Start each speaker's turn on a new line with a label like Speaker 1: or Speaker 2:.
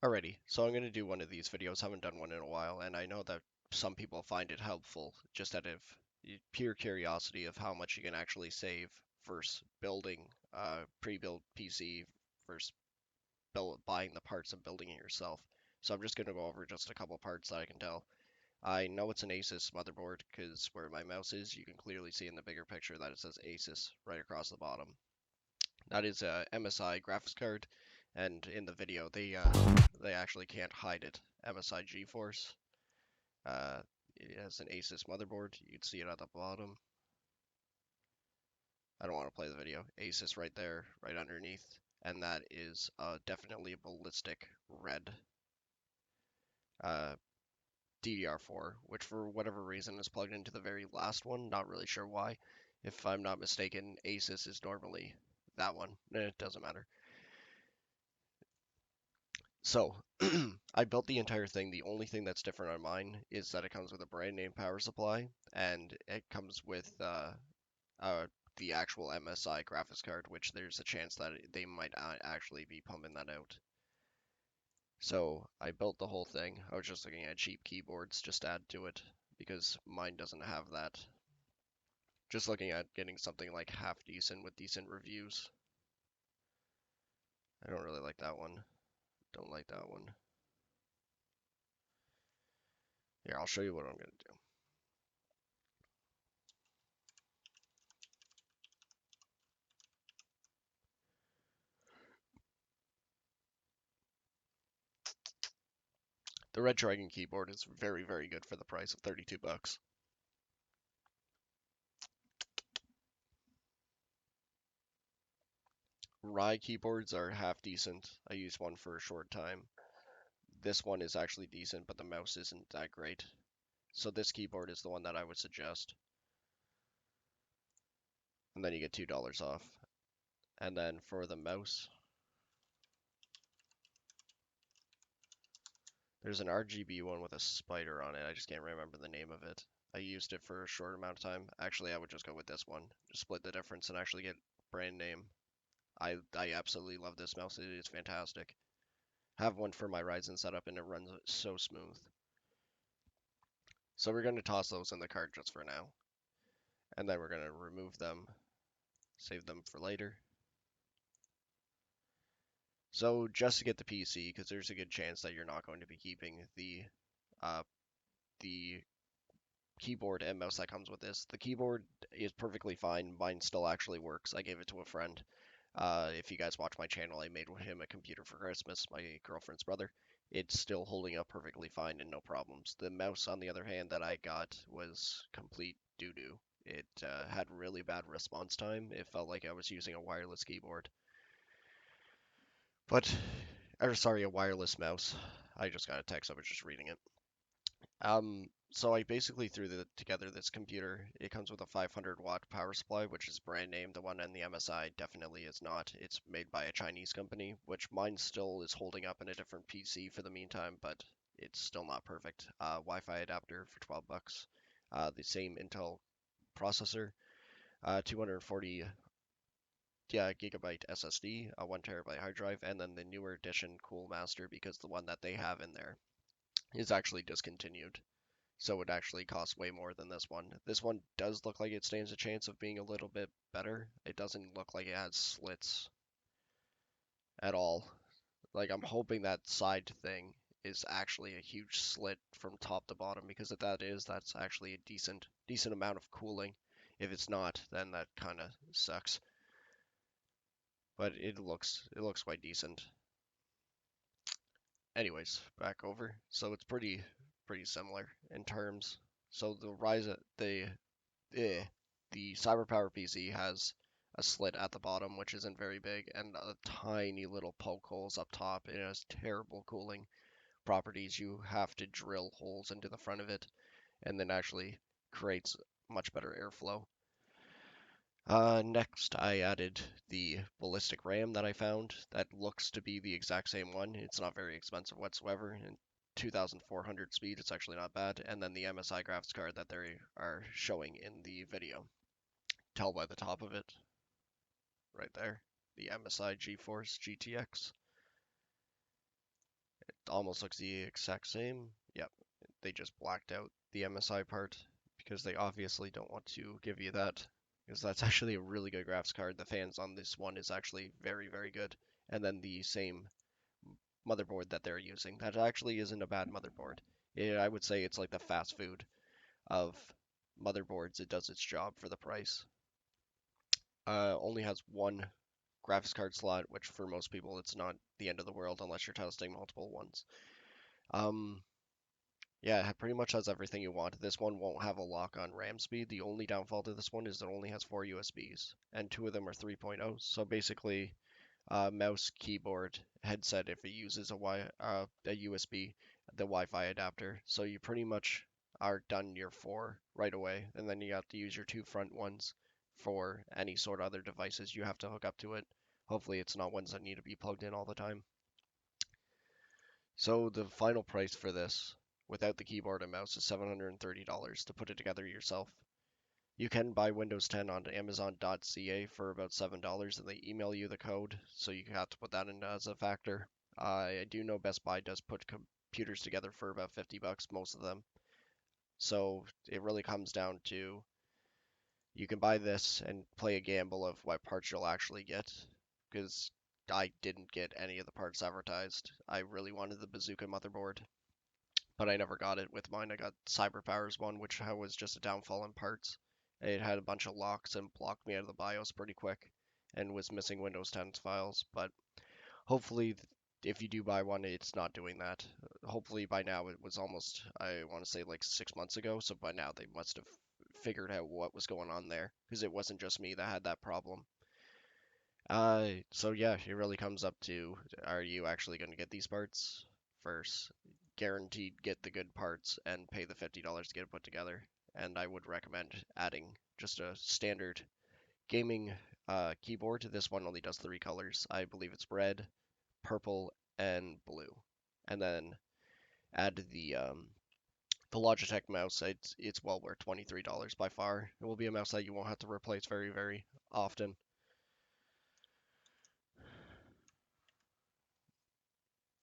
Speaker 1: Alrighty, so I'm going to do one of these videos. Haven't done one in a while, and I know that some people find it helpful just out of pure curiosity of how much you can actually save versus building a pre-built PC versus buying the parts and building it yourself. So I'm just going to go over just a couple parts that I can tell. I know it's an Asus motherboard because where my mouse is, you can clearly see in the bigger picture that it says Asus right across the bottom. That is a MSI graphics card, and in the video they actually can't hide it. MSI GeForce. It has an Asus motherboard. You can see it at the bottom. I don't want to play the video. Asus right there, right underneath, and that is definitely a ballistic red uh, DDR4, which for whatever reason is plugged into the very last one. Not really sure why. If I'm not mistaken, Asus is normally that one. It doesn't matter. So, I built the entire thing. The only thing that's different on mine is that it comes with a brand name power supply, and it comes with the actual MSI graphics card, which there's a chance that they might actually be pumping that out. So, I built the whole thing. I was just looking at cheap keyboards just to add to it, because mine doesn't have that. Just looking at getting something like half decent with decent reviews. I don't really like that one. Don't like that one. Here, I'll show you what I'm going to do. The Red Dragon keyboard is very, very good for the price of 32 bucks. Rye keyboards are half decent. I used one for a short time. This one is actually decent, but the mouse isn't that great. So this keyboard is the one that I would suggest. And then you get $2 off. And then for the mouse, there's an RGB one with a spider on it. I just can't remember the name of it. I used it for a short amount of time. Actually, I would just go with this one. Just split the difference and actually get brand name. I absolutely love this mouse. It is fantastic. Have one for my Ryzen setup and it runs so smooth. So we're going to toss those in the cart just for now. And then we're going to remove them, save them for later. So just to get the PC, because there's a good chance that you're not going to be keeping the keyboard and mouse that comes with this. The keyboard is perfectly fine. Mine still actually works. I gave it to a friend. If you guys watch my channel, I made him a computer for Christmas, my girlfriend's brother. It's still holding up perfectly fine and no problems. The mouse, on the other hand, that I got was complete doo-doo. It had really bad response time. It felt like I was using a wireless keyboard. Or sorry, a wireless mouse. I just got a text, I was just reading it. So I basically threw together this computer. It comes with a 500 watt power supply, which is brand name. The one in the MSI definitely is not. It's made by a Chinese company, which mine still is holding up in a different PC for the meantime, but it's still not perfect. Wi-Fi adapter for 12 bucks. The same Intel processor, 240 gigabyte SSD, a 1 terabyte hard drive, and then the newer edition Cool Master because the one that they have in there is actually discontinued. So it would actually cost way more than this one. This one does look like it stands a chance of being a little bit better. It doesn't look like it has slits at all. Like I'm hoping that side thing is actually a huge slit from top to bottom because if that is, that's actually a decent amount of cooling. If it's not, then that kind of sucks. But it looks quite decent. Anyways, back over. So it's pretty similar in terms. So the Ryzen the CyberPowerPC has a slit at the bottom, which isn't very big, and tiny little poke holes up top. It has terrible cooling properties. You have to drill holes into the front of it, and then actually creates much better airflow. Next, I added the ballistic RAM that I found. That looks to be the exact same one. It's not very expensive whatsoever. And 2400 speed, it's actually not bad. And then the MSI graphics card that they are showing in the video. Tell by the top of it, right there, the MSI GeForce GTX. almost looks the exact same. Yep, they just blacked out the MSI part because they obviously don't want to give you that, because that's actually a really good graphics card. The fans on this one is actually very, very good. And then the same motherboard that they're using, that actually isn't a bad motherboard. I would say it's like the fast food of motherboards. It does its job for the price. Only has one graphics card slot, which for most people it's not the end of the world unless you're testing multiple ones. Um, yeah, it pretty much has everything you want. This one won't have a lock on RAM speed. The only downfall to this one is it only has 4 USBs, and two of them are 3.0. So basically, mouse, keyboard, headset if it uses a USB, the Wi-Fi adapter. So you pretty much are done your four right away, and then you have to use your two front ones for any sort of other devices you have to hook up to it. Hopefully it's not ones that need to be plugged in all the time. So the final price for this, without the keyboard and mouse, is $730 to put it together yourself. You can buy Windows 10 on Amazon.ca for about $7, and they email you the code, so you have to put that in as a factor. I do know Best Buy does put computers together for about 50 bucks, most of them. So it really comes down to, you can buy this and play a gamble of what parts you'll actually get, because I didn't get any of the parts advertised. I really wanted the Bazooka motherboard, but I never got it with mine. I got CyberPower's one, which was just a downfall in parts. It had a bunch of locks and blocked me out of the BIOS pretty quick, and was missing Windows 10's files. But hopefully, if you do buy one, it's not doing that. Hopefully by now it was almost, I want to say like 6 months ago, so by now they must have figured out what was going on there, because it wasn't just me that had that problem. So yeah, it really comes up to, are you actually going to get these parts first? Guaranteed get the good parts and pay the $50 to get it put together. And I would recommend adding just a standard gaming keyboard. This one only does three colors. I believe it's red, purple, and blue. And then add the Logitech mouse. It's well worth $23 by far. It will be a mouse that you won't have to replace very, very often.